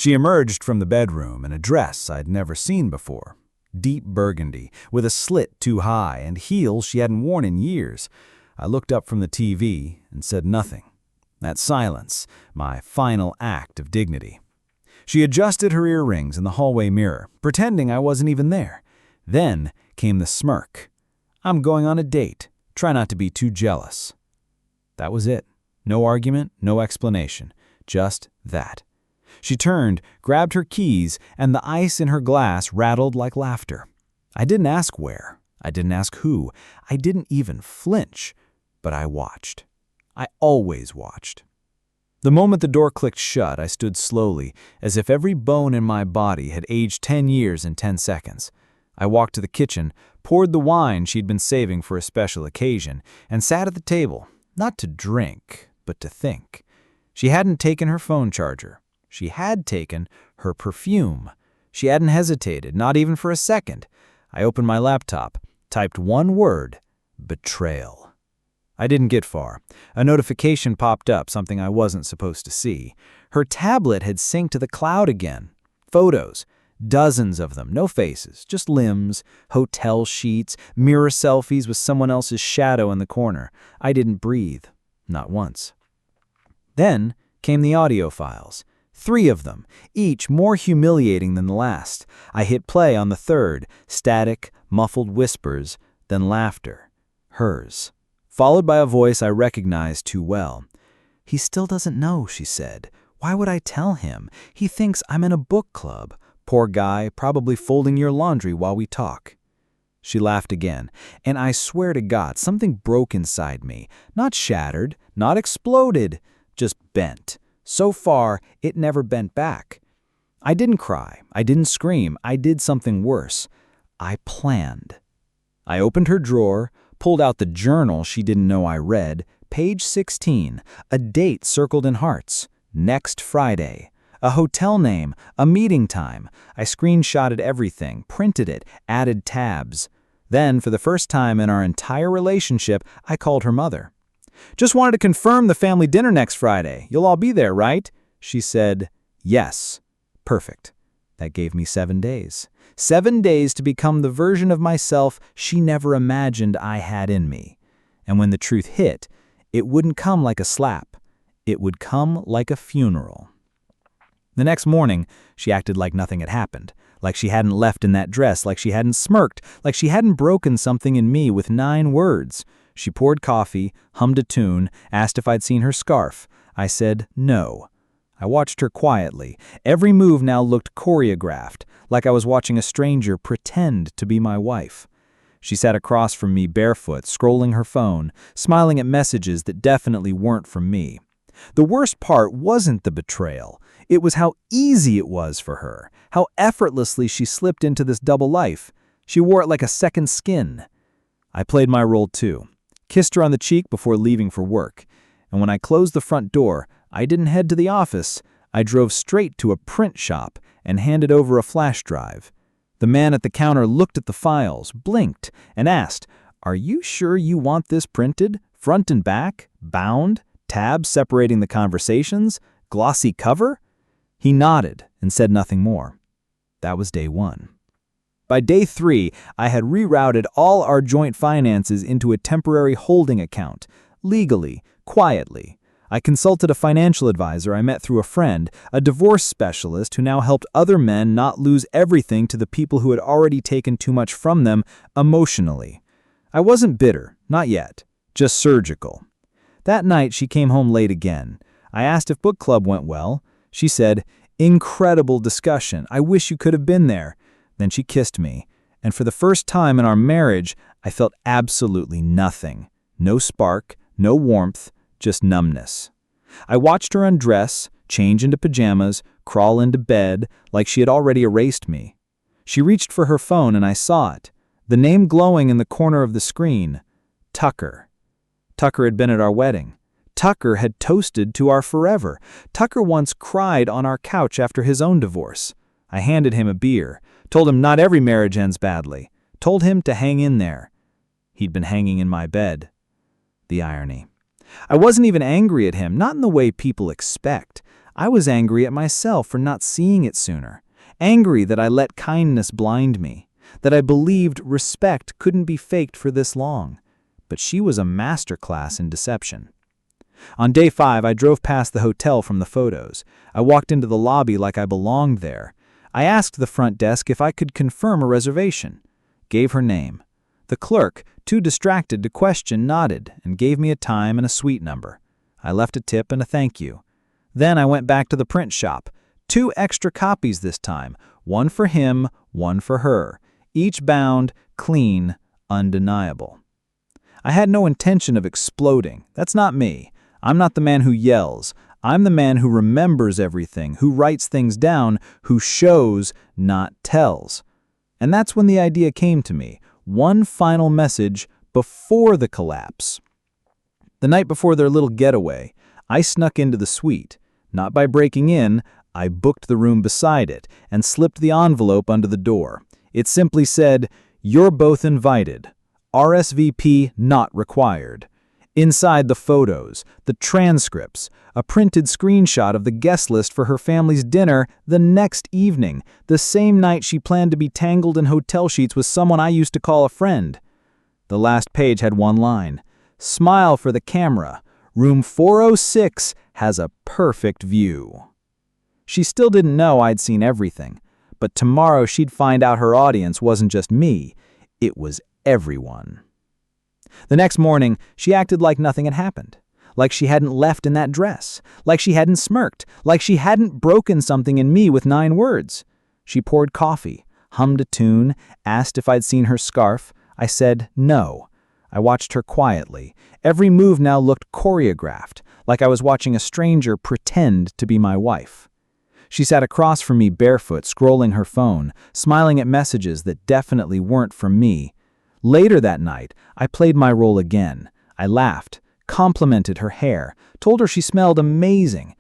She emerged from the bedroom in a dress I'd never seen before, deep burgundy, with a slit too high and heels she hadn't worn in years. I looked up from the TV and said nothing. That silence, my final act of dignity. She adjusted her earrings in the hallway mirror, pretending I wasn't even there. Then came the smirk. "I'm going on a date. Try not to be too jealous." That was it. No argument, no explanation. Just that. She turned, grabbed her keys, and the ice in her glass rattled like laughter. I didn't ask where. I didn't ask who. I didn't even flinch. But I watched. I always watched. The moment the door clicked shut, I stood slowly, as if every bone in my body had aged 10 years in 10 seconds. I walked to the kitchen, poured the wine she'd been saving for a special occasion, and sat at the table, not to drink, but to think. She hadn't taken her phone charger. She had taken her perfume. She hadn't hesitated, not even for a second. I opened my laptop, typed one word: betrayal. I didn't get far. A notification popped up, something I wasn't supposed to see. Her tablet had synced to the cloud again. Photos. Dozens of them, no faces, just limbs, hotel sheets, mirror selfies with someone else's shadow in the corner. I didn't breathe. Not once. Then came the audio files. 3 of them, each more humiliating than the last. I hit play on the third, static, muffled whispers, then laughter. Hers. Followed by a voice I recognized too well. "He still doesn't know," she said. "Why would I tell him? He thinks I'm in a book club. Poor guy, probably folding your laundry while we talk." She laughed again, and I swear to God, something broke inside me. Not shattered, not exploded, just bent. So far, it never bent back. I didn't cry. I didn't scream. I did something worse. I planned. I opened her drawer, pulled out the journal she didn't know I read, page 16, a date circled in hearts, next Friday, a hotel name, a meeting time. I screenshotted everything, printed it, added tabs. Then, for the first time in our entire relationship, I called her mother. "Just wanted to confirm the family dinner next Friday. You'll all be there, right?" She said, "Yes." Perfect. That gave me 7 days. 7 days to become the version of myself she never imagined I had in me. And when the truth hit, it wouldn't come like a slap. It would come like a funeral. The next morning, she acted like nothing had happened, like she hadn't left in that dress, like she hadn't smirked, like she hadn't broken something in me with 9 words. She poured coffee, hummed a tune, asked if I'd seen her scarf. I said no. I watched her quietly. Every move now looked choreographed, like I was watching a stranger pretend to be my wife. She sat across from me barefoot, scrolling her phone, smiling at messages that definitely weren't from me. The worst part wasn't the betrayal. It was how easy it was for her, how effortlessly she slipped into this double life. She wore it like a second skin. I played my role too, kissed her on the cheek before leaving for work. And when I closed the front door, I didn't head to the office. I drove straight to a print shop and handed over a flash drive. The man at the counter looked at the files, blinked, and asked, "Are you sure you want this printed? Front and back? Bound? Tabs separating the conversations? Glossy cover?" He nodded and said nothing more. That was day 1. By day 3, I had rerouted all our joint finances into a temporary holding account, legally, quietly. I consulted a financial advisor I met through a friend, a divorce specialist who now helped other men not lose everything to the people who had already taken too much from them emotionally. I wasn't bitter, not yet, just surgical. That night, she came home late again. I asked if book club went well. She said, "Incredible discussion. I wish you could have been there." Then she kissed me, and for the first time in our marriage, I felt absolutely nothing. No spark, no warmth, just numbness. I watched her undress, change into pajamas, crawl into bed, like she had already erased me. She reached for her phone and I saw it, the name glowing in the corner of the screen, Tucker. Tucker had been at our wedding. Tucker had toasted to our forever. Tucker once cried on our couch after his own divorce. I handed him a beer, told him not every marriage ends badly, told him to hang in there. He'd been hanging in my bed. The irony. I wasn't even angry at him, not in the way people expect. I was angry at myself for not seeing it sooner, angry that I let kindness blind me, that I believed respect couldn't be faked for this long. But she was a masterclass in deception. On day 5, I drove past the hotel from the photos. I walked into the lobby like I belonged there. I asked the front desk if I could confirm a reservation. Gave her name. The clerk, too distracted to question, nodded and gave me a time and a suite number. I left a tip and a thank you. Then I went back to the print shop. 2 extra copies this time, one for him, one for her, each bound, clean, undeniable. I had no intention of exploding. That's not me. I'm not the man who yells. I'm the man who remembers everything, who writes things down, who shows, not tells. And that's when the idea came to me. One final message before the collapse. The night before their little getaway, I snuck into the suite. Not by breaking in, I booked the room beside it and slipped the envelope under the door. It simply said, "You're both invited. RSVP not required." Inside the photos, the transcripts, a printed screenshot of the guest list for her family's dinner the next evening, the same night she planned to be tangled in hotel sheets with someone I used to call a friend. The last page had one line, "Smile for the camera. Room 406 has a perfect view." She still didn't know I'd seen everything, but tomorrow she'd find out her audience wasn't just me, it was everyone. The next morning, she acted like nothing had happened, like she hadn't left in that dress, like she hadn't smirked, like she hadn't broken something in me with 9 words. She poured coffee, hummed a tune, asked if I'd seen her scarf. I said no. I watched her quietly. Every move now looked choreographed, like I was watching a stranger pretend to be my wife. She sat across from me barefoot, scrolling her phone, smiling at messages that definitely weren't from me. Later that night, I played my role again. I laughed, complimented her hair, told her she smelled amazing.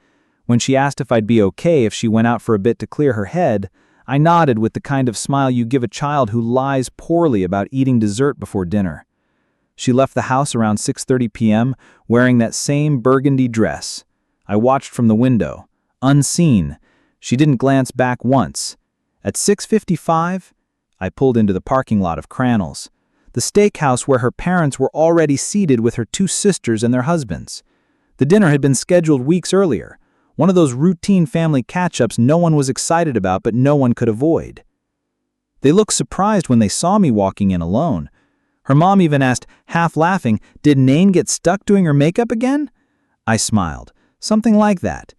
When she asked if I'd be okay if she went out for a bit to clear her head, I nodded with the kind of smile you give a child who lies poorly about eating dessert before dinner. She left the house around 6:30 p.m., wearing that same burgundy dress. I watched from the window, unseen. She didn't glance back once. At 6:55, I pulled into the parking lot of Crannell's, the steakhouse where her parents were already seated with her 2 sisters and their husbands. The dinner had been scheduled weeks earlier, one of those routine family catch-ups no one was excited about but no one could avoid. They looked surprised when they saw me walking in alone. Her mom even asked, half laughing, "Did Naen get stuck doing her makeup again?" I smiled. Something like that.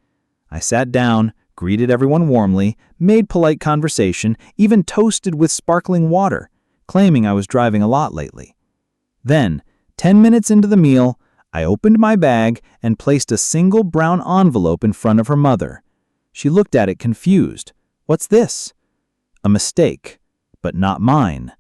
I sat down, greeted everyone warmly, made polite conversation, even toasted with sparkling water, claiming I was driving a lot lately. Then, 10 minutes into the meal, I opened my bag and placed a single brown envelope in front of her mother. She looked at it confused. "What's this?" A mistake, but not mine.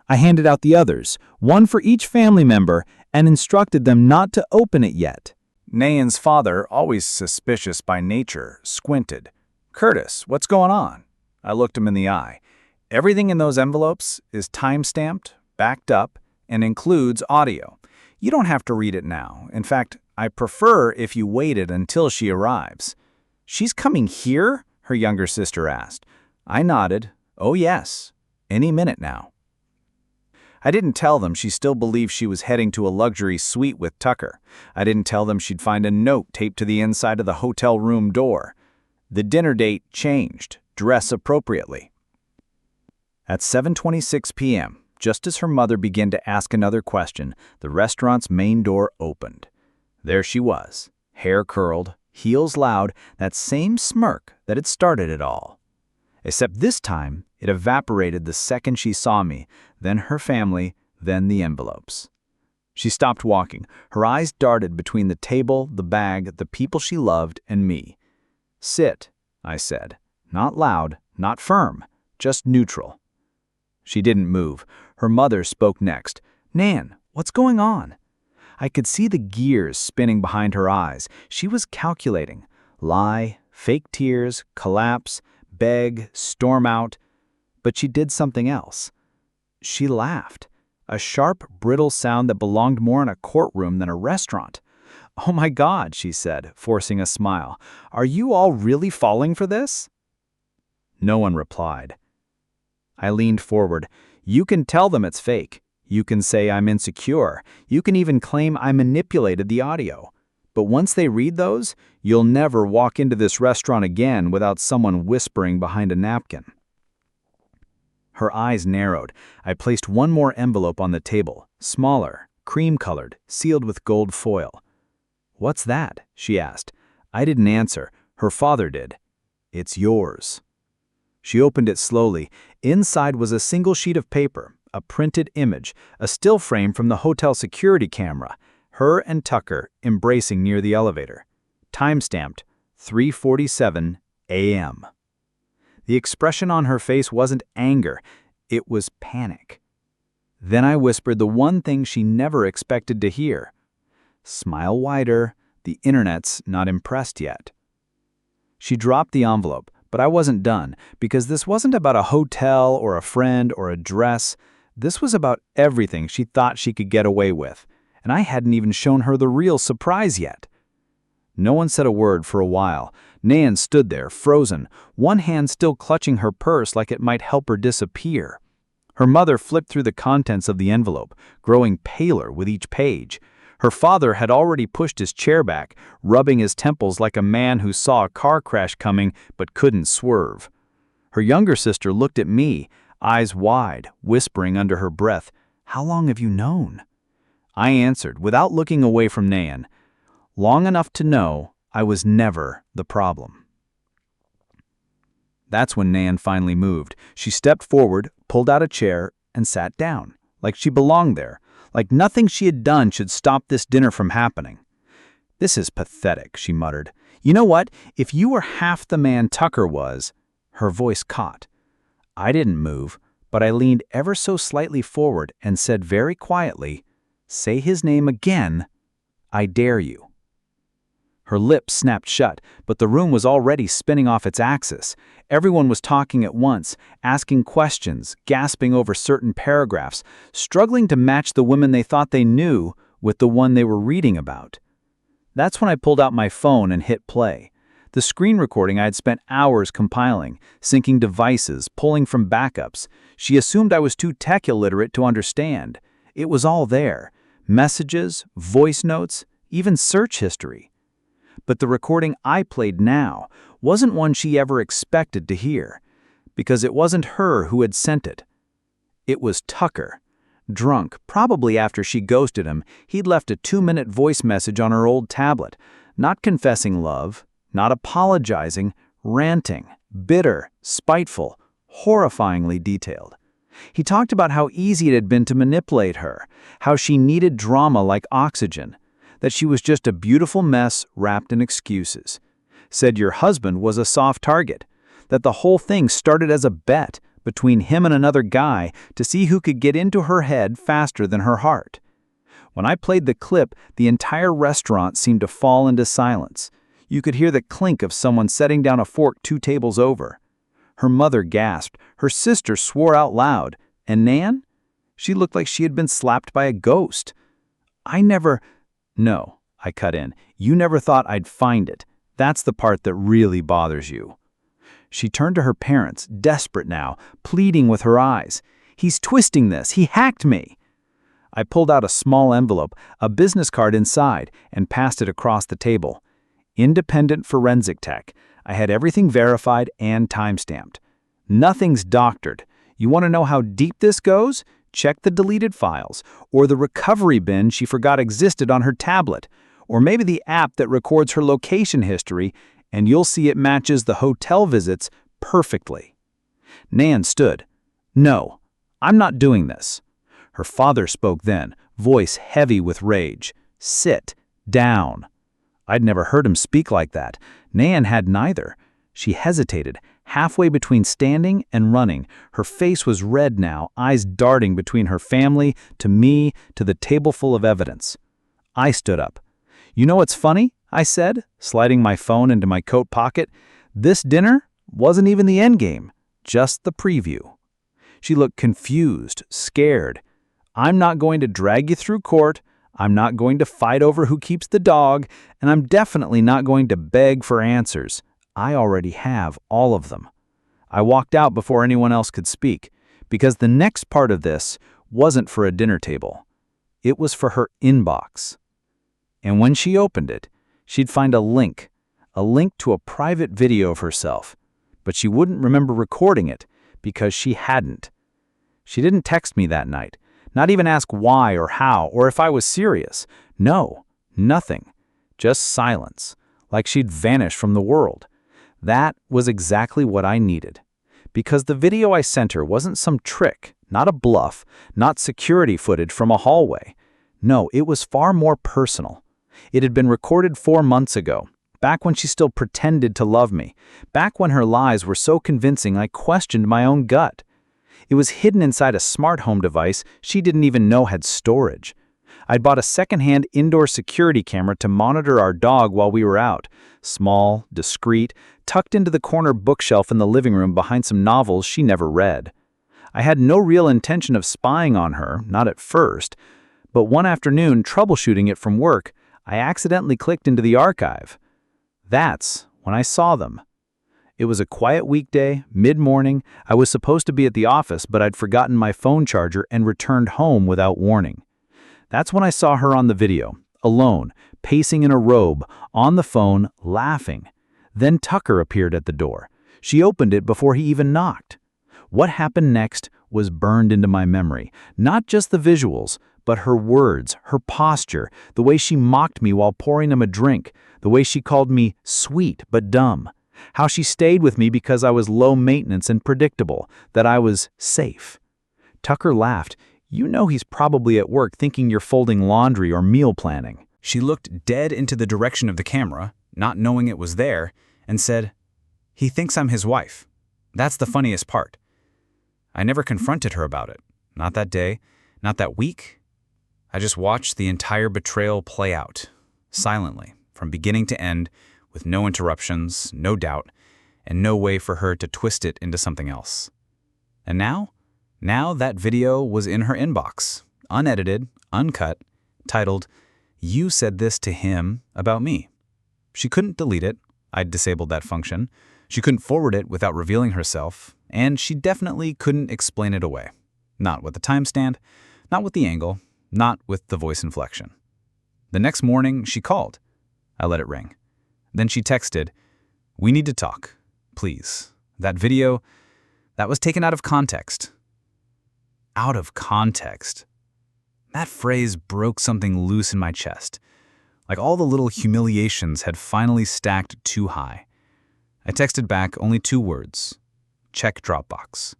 I handed out the others, one for each family member, and instructed them not to open it yet. Naen's father, always suspicious by nature, squinted. "Curtis, what's going on?" I looked him in the eye. "Everything in those envelopes is time-stamped, backed up, and includes audio. You don't have to read it now. In fact, I prefer if you waited until she arrives." "She's coming here?" her younger sister asked. I nodded. "Oh yes, any minute now." I didn't tell them she still believed she was heading to a luxury suite with Tucker. I didn't tell them she'd find a note taped to the inside of the hotel room door. The dinner date changed. Dress appropriately. At 7:26 p.m., just as her mother began to ask another question, the restaurant's main door opened. There she was, hair curled, heels loud, that same smirk that had started it all. Except this time, it evaporated the second she saw me, then her family, then the envelopes. She stopped walking. Her eyes darted between the table, the bag, the people she loved, and me. "Sit," I said. Not loud, not firm, just neutral. She didn't move. Her mother spoke next. "Naen, what's going on?" I could see the gears spinning behind her eyes. She was calculating. Lie, fake tears, collapse, beg, storm out. But she did something else. She laughed. A sharp, brittle sound that belonged more in a courtroom than a restaurant. "Oh my God," she said, forcing a smile. "Are you all really falling for this?" No one replied. I leaned forward. "You can tell them it's fake. You can say I'm insecure. You can even claim I manipulated the audio. But once they read those, you'll never walk into this restaurant again without someone whispering behind a napkin." Her eyes narrowed. I placed one more envelope on the table, smaller, cream-colored, sealed with gold foil. "What's that?" she asked. I didn't answer. Her father did. "It's yours." She opened it slowly. Inside was a single sheet of paper, a printed image, a still frame from the hotel security camera, her and Tucker embracing near the elevator. Time-stamped, 3:47 a.m. The expression on her face wasn't anger, it was panic. Then I whispered the one thing she never expected to hear. "Smile wider, the internet's not impressed yet." She dropped the envelope, but I wasn't done, because this wasn't about a hotel or a friend or a dress. This was about everything she thought she could get away with, and I hadn't even shown her the real surprise yet. No one said a word for a while. Naen stood there, frozen, one hand still clutching her purse like it might help her disappear. Her mother flipped through the contents of the envelope, growing paler with each page. Her father had already pushed his chair back, rubbing his temples like a man who saw a car crash coming but couldn't swerve. Her younger sister looked at me, eyes wide, whispering under her breath, "How long have you known?" I answered, without looking away from Naen, "Long enough to know I was never the problem." That's when Naen finally moved. She stepped forward, pulled out a chair, and sat down, like she belonged there, like nothing she had done should stop this dinner from happening. "This is pathetic," she muttered. "You know what? If you were half the man Tucker was—" Her voice caught. I didn't move, but I leaned ever so slightly forward and said very quietly, "Say his name again. I dare you." Her lips snapped shut, but the room was already spinning off its axis. Everyone was talking at once, asking questions, gasping over certain paragraphs, struggling to match the women they thought they knew with the one they were reading about. That's when I pulled out my phone and hit play. The screen recording I had spent hours compiling, syncing devices, pulling from backups. She assumed I was too tech illiterate to understand. It was all there. Messages, voice notes, even search history. But the recording I played now wasn't one she ever expected to hear, because it wasn't her who had sent it. It was Tucker. Drunk, probably after she ghosted him, he'd left a 2-minute voice message on her old tablet, not confessing love, not apologizing, ranting, bitter, spiteful, horrifyingly detailed. He talked about how easy it had been to manipulate her, how she needed drama like oxygen, that she was just a beautiful mess wrapped in excuses. Said your husband was a soft target, that the whole thing started as a bet between him and another guy to see who could get into her head faster than her heart. When I played the clip, the entire restaurant seemed to fall into silence. You could hear the clink of someone setting down a fork 2 tables over. Her mother gasped, her sister swore out loud, and Naen? She looked like she had been slapped by a ghost. No, I cut in. You never thought I'd find it. That's the part that really bothers you. She turned to her parents, desperate now, pleading with her eyes. He's twisting this. He hacked me. I pulled out a small envelope, a business card inside, and passed it across the table. Independent forensic tech. I had everything verified and time-stamped. Nothing's doctored. You want to know how deep this goes? Check the deleted files, or the recovery bin she forgot existed on her tablet, or maybe the app that records her location history, and you'll see it matches the hotel visits perfectly. Naen stood. No, I'm not doing this. Her father spoke then, voice heavy with rage. Sit down. I'd never heard him speak like that. Naen had neither. She hesitated, halfway between standing and running. Her face was red now, eyes darting between her family, to me, to the table full of evidence. I stood up. You know what's funny? I said, sliding my phone into my coat pocket. This dinner wasn't even the endgame, just the preview. She looked confused, scared. I'm not going to drag you through court. I'm not going to fight over who keeps the dog, and I'm definitely not going to beg for answers. I already have all of them. I walked out before anyone else could speak, because the next part of this wasn't for a dinner table. It was for her inbox. And when she opened it, she'd find a link to a private video of herself, but she wouldn't remember recording it because she hadn't. She didn't text me that night, not even ask why or how or if I was serious. No, nothing. Just silence, like she'd vanished from the world. That was exactly what I needed. Because the video I sent her wasn't some trick, not a bluff, not security footage from a hallway. No, it was far more personal. It had been recorded 4 months ago, back when she still pretended to love me, back when her lies were so convincing I questioned my own gut. It was hidden inside a smart home device she didn't even know had storage. I'd bought a secondhand indoor security camera to monitor our dog while we were out. Small, discreet, tucked into the corner bookshelf in the living room behind some novels she never read. I had no real intention of spying on her, not at first, but one afternoon, troubleshooting it from work, I accidentally clicked into the archive. That's when I saw them. It was a quiet weekday, mid-morning. I was supposed to be at the office, but I'd forgotten my phone charger and returned home without warning. That's when I saw her on the video, alone, pacing in a robe, on the phone, laughing. Then Tucker appeared at the door. She opened it before he even knocked. What happened next was burned into my memory, not just the visuals, but her words, her posture, the way she mocked me while pouring him a drink, the way she called me sweet but dumb, how she stayed with me because I was low maintenance and predictable, that I was safe. Tucker laughed. You know he's probably at work thinking you're folding laundry or meal planning. She looked dead into the direction of the camera, not knowing it was there, and said, "He thinks I'm his wife. That's the funniest part." I never confronted her about it. Not that day, not that week. I just watched the entire betrayal play out, silently, from beginning to end, with no interruptions, no doubt, and no way for her to twist it into something else. And now that video was in her inbox, unedited, uncut, titled, "You said this to him about me." She couldn't delete it. I'd disabled that function. She couldn't forward it without revealing herself, and she definitely couldn't explain it away. Not with the timestamp, not with the angle, not with the voice inflection. The next morning, she called. I let it ring. Then she texted, "We need to talk, please. That video, that was taken out of context." Out of context. That phrase broke something loose in my chest, like all the little humiliations had finally stacked too high. I texted back only 2 words: check Dropbox.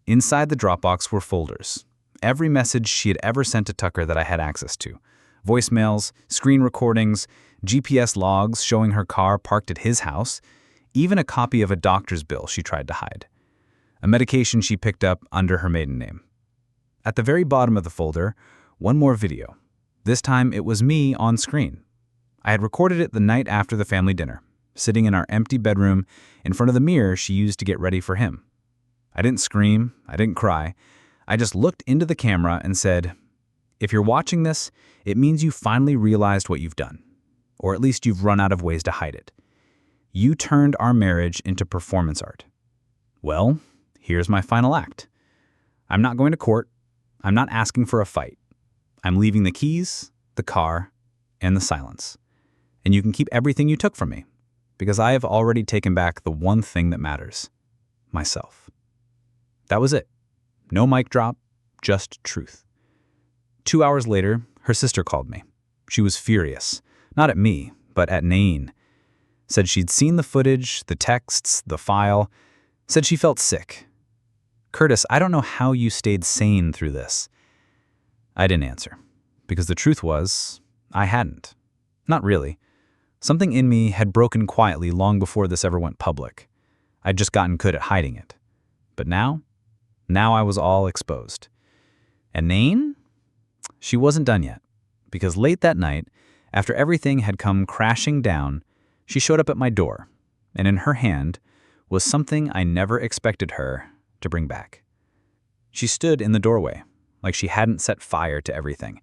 Inside the Dropbox were folders, every message she had ever sent to Tucker that I had access to. Voicemails, screen recordings, GPS logs showing her car parked at his house, even a copy of a doctor's bill she tried to hide. A medication she picked up under her maiden name. At the very bottom of the folder, one more video. This time it was me on screen. I had recorded it the night after the family dinner, sitting in our empty bedroom in front of the mirror she used to get ready for him. I didn't scream, I didn't cry. I just looked into the camera and said, "If you're watching this, it means you finally realized what you've done. Or at least you've run out of ways to hide it. You turned our marriage into performance art. Well, here's my final act. I'm not going to court. I'm not asking for a fight. I'm leaving the keys, the car, and the silence. And you can keep everything you took from me, because I have already taken back the one thing that matters: myself." That was it. No mic drop, just truth. 2 hours later, her sister called me. She was furious, not at me, but at Naen. Said she'd seen the footage, the texts, the file. Said she felt sick. "Curtis, I don't know how you stayed sane through this." I didn't answer, because the truth was, I hadn't. Not really. Something in me had broken quietly long before this ever went public. I'd just gotten good at hiding it. But now I was all exposed. And Naen? She wasn't done yet, because late that night, after everything had come crashing down, she showed up at my door, and in her hand was something I never expected her to bring back. She stood in the doorway, like she hadn't set fire to everything,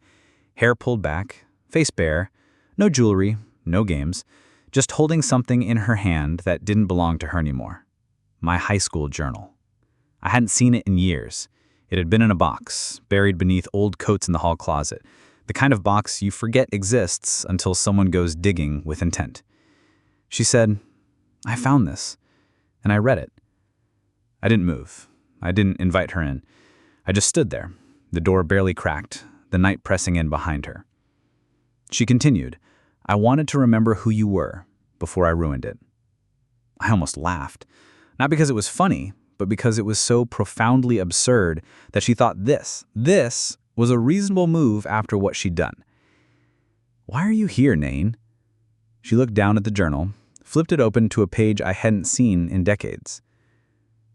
Hair pulled back, face bare, no jewelry, no games, just holding something in her hand that didn't belong to her anymore. My high school journal. I hadn't seen it in years. It had been in a box, buried beneath old coats in the hall closet, the kind of box you forget exists until someone goes digging with intent. She said, "I found this," and I read it. I didn't move. I didn't invite her in. I just stood there, the door barely cracked, the night pressing in behind her. She continued, "I wanted to remember who you were before I ruined it." I almost laughed, not because it was funny, but because it was so profoundly absurd that she thought this was a reasonable move after what she'd done. "Why are you here, Naen?" She looked down at the journal, flipped it open to a page I hadn't seen in decades.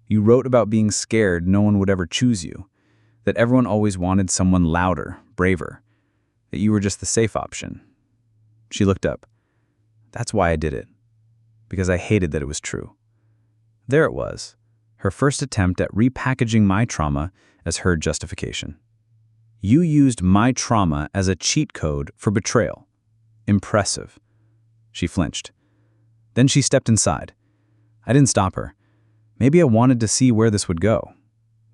"You wrote about being scared no one would ever choose you, that everyone always wanted someone louder, braver, that you were just the safe option." She looked up. "That's why I did it. Because I hated that it was true." There it was, her first attempt at repackaging my trauma as her justification. "You used my trauma as a cheat code for betrayal. Impressive." She flinched. Then she stepped inside. I didn't stop her. Maybe I wanted to see where this would go.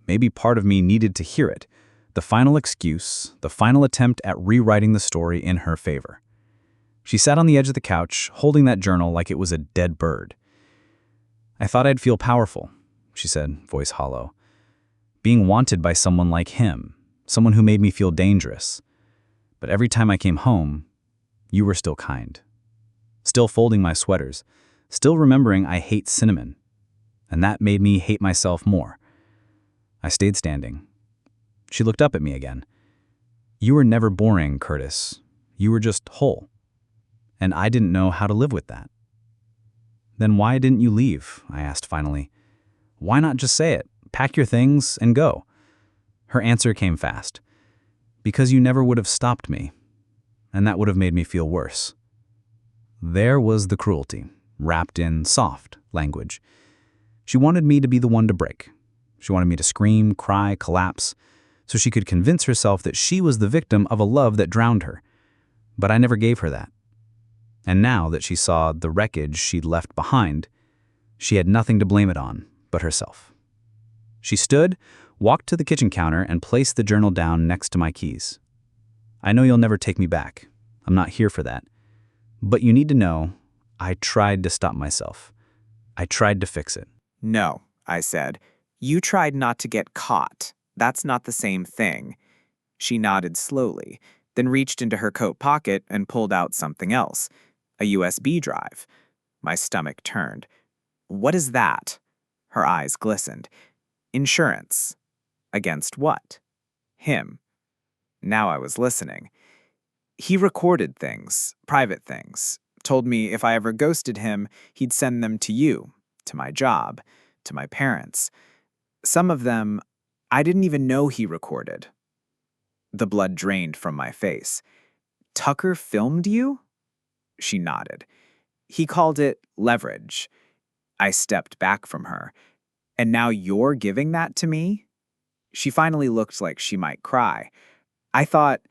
Maybe part of me needed to hear it, the final excuse, the final attempt at rewriting the story in her favor. She sat on the edge of the couch, holding that journal like it was a dead bird. "I thought I'd feel powerful," she said, voice hollow. "Being wanted by someone like him, someone who made me feel dangerous. But every time I came home, you were still kind. Still folding my sweaters, still remembering I hate cinnamon. And that made me hate myself more." I stayed standing. She looked up at me again. "You were never boring, Curtis. You were just whole. And I didn't know how to live with that." "Then why didn't you leave?" I asked finally. "Why not just say it, pack your things, and go?" Her answer came fast. "Because you never would have stopped me. And that would have made me feel worse." There was the cruelty, wrapped in soft language. She wanted me to be the one to break. She wanted me to scream, cry, collapse, so she could convince herself that she was the victim of a love that drowned her. But I never gave her that. And now that she saw the wreckage she'd left behind, she had nothing to blame it on but herself. She stood, walked to the kitchen counter, and placed the journal down next to my keys. "I know you'll never take me back. I'm not here for that. But you need to know, I tried to stop myself. I tried to fix it." "No," I said. "You tried not to get caught. That's not the same thing." She nodded slowly, then reached into her coat pocket and pulled out something else, a USB drive. My stomach turned. "What is that?" Her eyes glistened. "Insurance. Against what?" "Him." Now I was listening. "He recorded things, private things. Told me if I ever ghosted him, he'd send them to you, to my job, to my parents. Some of them, I didn't even know he recorded." The blood drained from my face. "Tucker filmed you?" She nodded. "He called it leverage." I stepped back from her. "And now you're giving that to me?" She finally looked like she might cry. "I thought,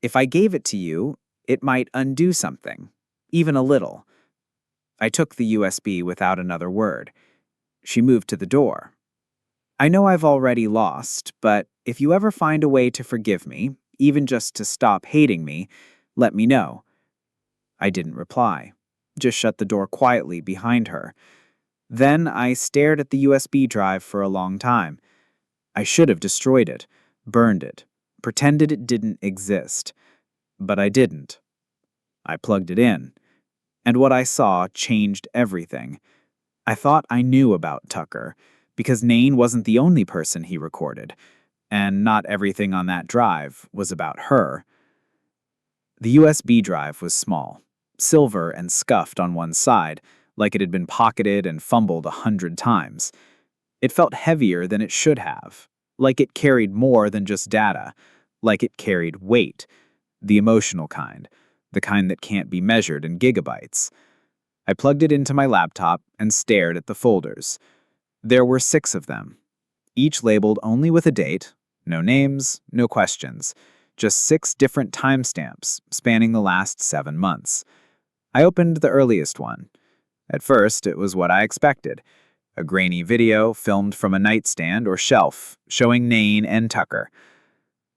if I gave it to you, it might undo something, even a little." I took the USB without another word. She moved to the door. "I know I've already lost, but if you ever find a way to forgive me, even just to stop hating me, let me know." I didn't reply, just shut the door quietly behind her. Then I stared at the USB drive for a long time. I should have destroyed it, burned it, pretended it didn't exist. But I didn't. I plugged it in, and what I saw changed everything. I thought I knew about Tucker, because Naen wasn't the only person he recorded, and not everything on that drive was about her. The USB drive was small, silver and scuffed on one side, like it had been pocketed and fumbled 100 times. It felt heavier than it should have, like it carried more than just data, like it carried weight, the emotional kind, the kind that can't be measured in gigabytes. I plugged it into my laptop and stared at the folders. There were 6 of them, each labeled only with a date, no names, no questions, just 6 different timestamps spanning the last 7 months. I opened the earliest one. At first, it was what I expected. A grainy video filmed from a nightstand or shelf showing Naen and Tucker.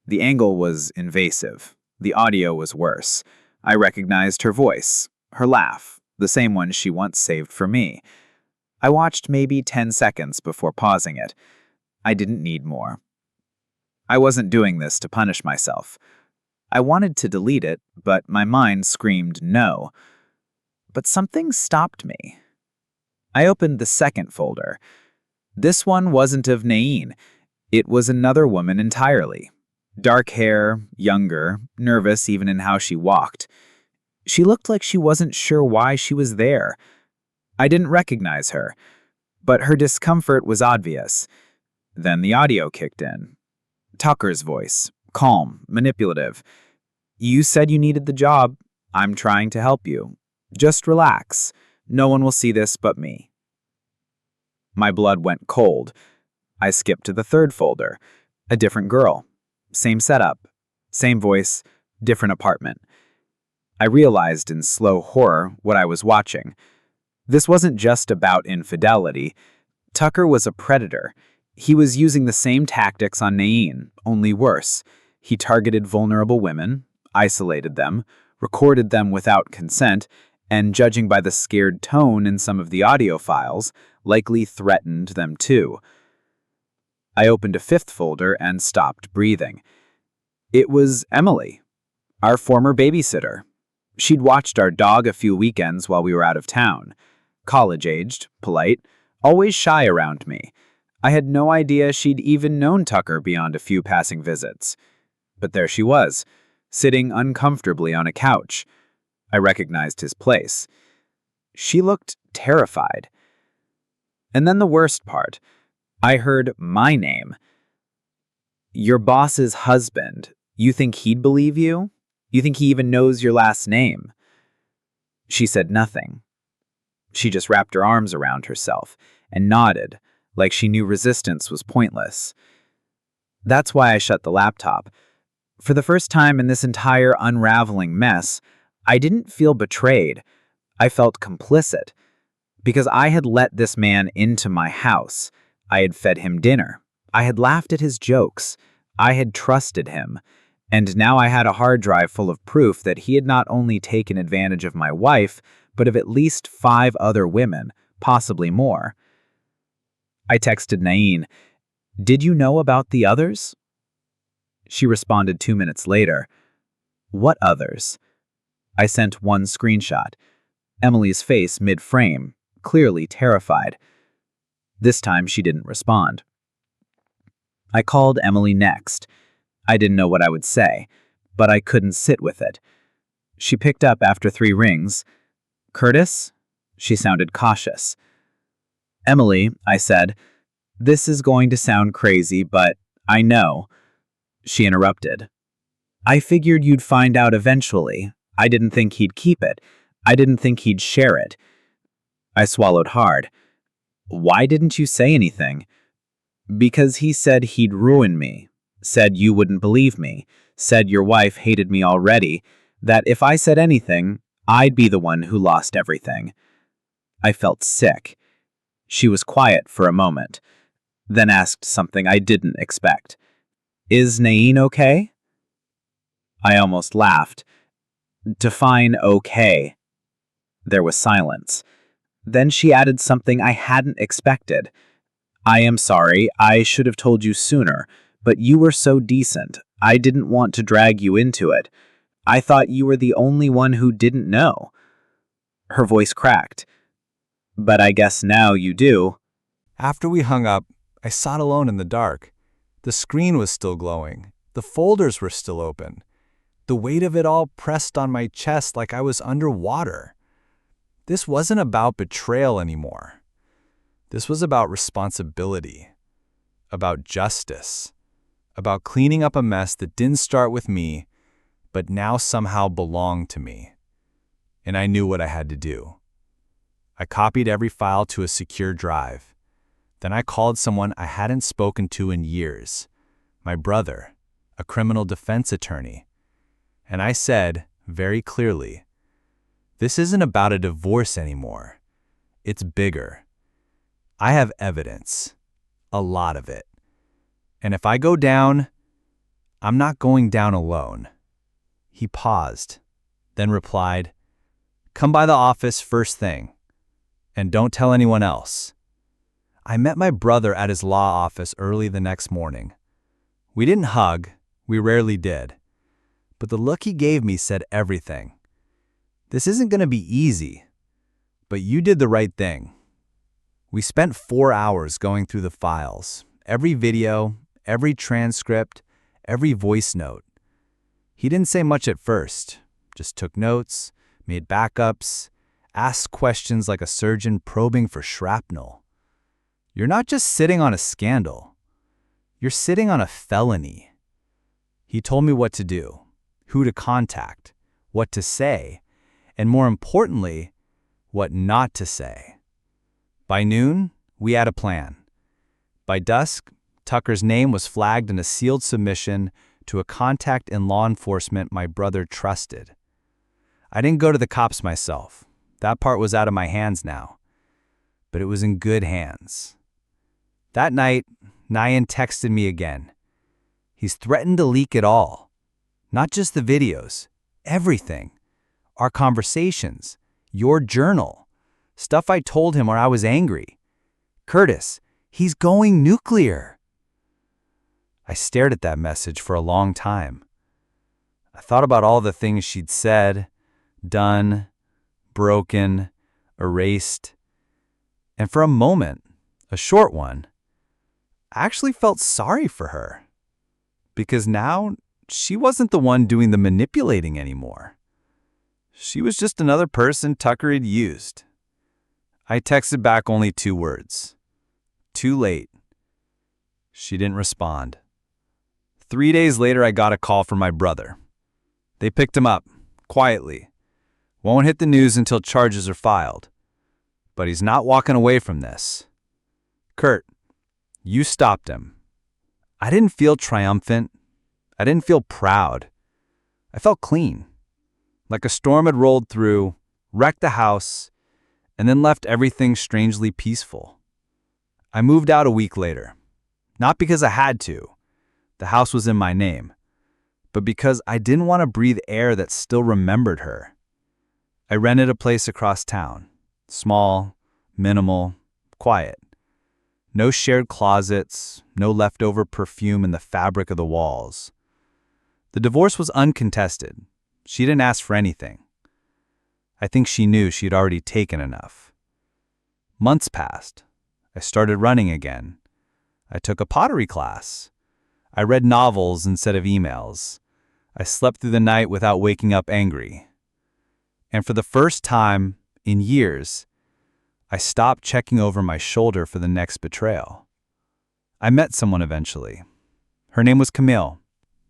The angle was invasive. The audio was worse. I recognized her voice, her laugh, the same one she once saved for me. I watched maybe 10 seconds before pausing it. I didn't need more. I wasn't doing this to punish myself. I wanted to delete it, but my mind screamed no. But something stopped me. I opened the second folder. This one wasn't of Naen. It was another woman entirely. Dark hair, younger, nervous even in how she walked. She looked like she wasn't sure why she was there. I didn't recognize her, but her discomfort was obvious. Then the audio kicked in. Tucker's voice, calm, manipulative. "You said you needed the job. I'm trying to help you. Just relax. No one will see this but me." My blood went cold. I skipped to the third folder. A different girl. Same setup. Same voice. Different apartment. I realized in slow horror what I was watching. This wasn't just about infidelity. Tucker was a predator. He was using the same tactics on Naen, only worse. He targeted vulnerable women, isolated them, recorded them without consent, and judging by the scared tone in some of the audio files, likely threatened them too. I opened a fifth folder and stopped breathing. It was Emily, our former babysitter. She'd watched our dog a few weekends while we were out of town. College-aged, polite, always shy around me. I had no idea she'd even known Tucker beyond a few passing visits. But there she was, sitting uncomfortably on a couch. I recognized his place. She looked terrified. And then the worst part. I heard my name. "Your boss's husband. You think he'd believe you? You think he even knows your last name?" She said nothing. She just wrapped her arms around herself and nodded, like she knew resistance was pointless. That's why I shut the laptop. For the first time in this entire unraveling mess, I didn't feel betrayed. I felt complicit. Because I had let this man into my house. I had fed him dinner. I had laughed at his jokes. I had trusted him. And now I had a hard drive full of proof that he had not only taken advantage of my wife, but of at least 5 other women, possibly more. I texted Naen, "Did you know about the others?" She responded 2 minutes later. "What others?" I sent one screenshot. Emily's face mid-frame, clearly terrified. This time she didn't respond. I called Emily next. I didn't know what I would say, but I couldn't sit with it. She picked up after 3 rings. "Curtis?" She sounded cautious. "Emily," I said, "this is going to sound crazy, but I know." She interrupted. "I figured you'd find out eventually. I didn't think he'd keep it. I didn't think he'd share it." I swallowed hard. "Why didn't you say anything?" "Because he said he'd ruin me. Said you wouldn't believe me. Said your wife hated me already. That if I said anything, I'd be the one who lost everything." I felt sick. She was quiet for a moment, then asked something I didn't expect. "Is Naen okay?" I almost laughed. Define okay. There was silence. Then she added something I hadn't expected. "I am sorry, I should have told you sooner, but you were so decent. I didn't want to drag you into it. I thought you were the only one who didn't know." Her voice cracked. "But I guess now you do." After we hung up, I sat alone in the dark. The screen was still glowing. The folders were still open. The weight of it all pressed on my chest like I was underwater. This wasn't about betrayal anymore. This was about responsibility, about justice, about cleaning up a mess that didn't start with me, but now somehow belonged to me. And I knew what I had to do. I copied every file to a secure drive. Then I called someone I hadn't spoken to in years, my brother, a criminal defense attorney. And I said, very clearly, this isn't about a divorce anymore. It's bigger. I have evidence. A lot of it. And if I go down, I'm not going down alone. He paused, then replied, come by the office first thing, and don't tell anyone else. I met my brother at his law office early the next morning. We didn't hug, we rarely did. But the look he gave me said everything. This isn't going to be easy, but you did the right thing. We spent 4 hours going through the files, every video, every transcript, every voice note. He didn't say much at first, just took notes, made backups, asked questions like a surgeon probing for shrapnel. You're not just sitting on a scandal. You're sitting on a felony. He told me what to do, who to contact, what to say, and more importantly, what not to say. By noon, we had a plan. By dusk, Tucker's name was flagged in a sealed submission to a contact in law enforcement my brother trusted. I didn't go to the cops myself. That part was out of my hands now. But it was in good hands. That night, Naen texted me again. He's threatened to leak it all. Not just the videos, everything. Our conversations, your journal, stuff I told him when I was angry. Curtis, he's going nuclear. I stared at that message for a long time. I thought about all the things she'd said, done, broken, erased. And for a moment, a short one, I actually felt sorry for her. Because now, she wasn't the one doing the manipulating anymore. She was just another person Tucker had used. I texted back only 2 words. Too late. She didn't respond. 3 days later, I got a call from my brother. They picked him up, quietly. Won't hit the news until charges are filed. But he's not walking away from this. Kurt, you stopped him. I didn't feel triumphant. I didn't feel proud. I felt clean. Like a storm had rolled through, wrecked the house, and then left everything strangely peaceful. I moved out a week later. Not because I had to. The house was in my name. But because I didn't want to breathe air that still remembered her. I rented a place across town. Small, minimal, quiet. No shared closets, no leftover perfume in the fabric of the walls. The divorce was uncontested. She didn't ask for anything. I think she knew she'd already taken enough. Months passed. I started running again. I took a pottery class. I read novels instead of emails. I slept through the night without waking up angry. And for the first time in years, I stopped checking over my shoulder for the next betrayal. I met someone eventually. Her name was Camille.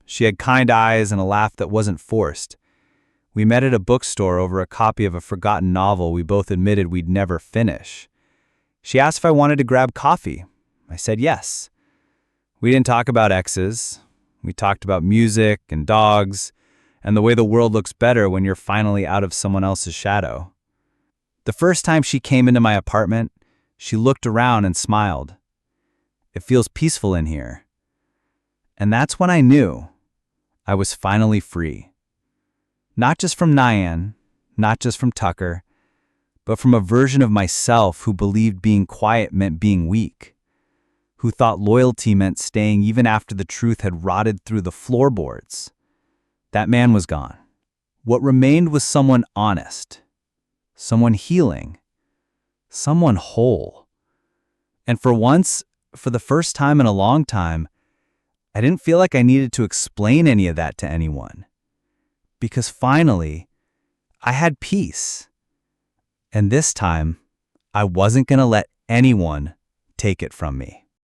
She had kind eyes and a laugh that wasn't forced. We met at a bookstore over a copy of a forgotten novel we both admitted we'd never finish. She asked if I wanted to grab coffee. I said yes. We didn't talk about exes. We talked about music and dogs and the way the world looks better when you're finally out of someone else's shadow. The first time she came into my apartment, she looked around and smiled. It feels peaceful in here. And that's when I knew I was finally free. Not just from Naen, not just from Tucker, but from a version of myself who believed being quiet meant being weak, who thought loyalty meant staying even after the truth had rotted through the floorboards. That man was gone. What remained was someone honest, someone healing, someone whole. And for once, for the first time in a long time, I didn't feel like I needed to explain any of that to anyone. Because finally, I had peace. And this time, I wasn't going to let anyone take it from me.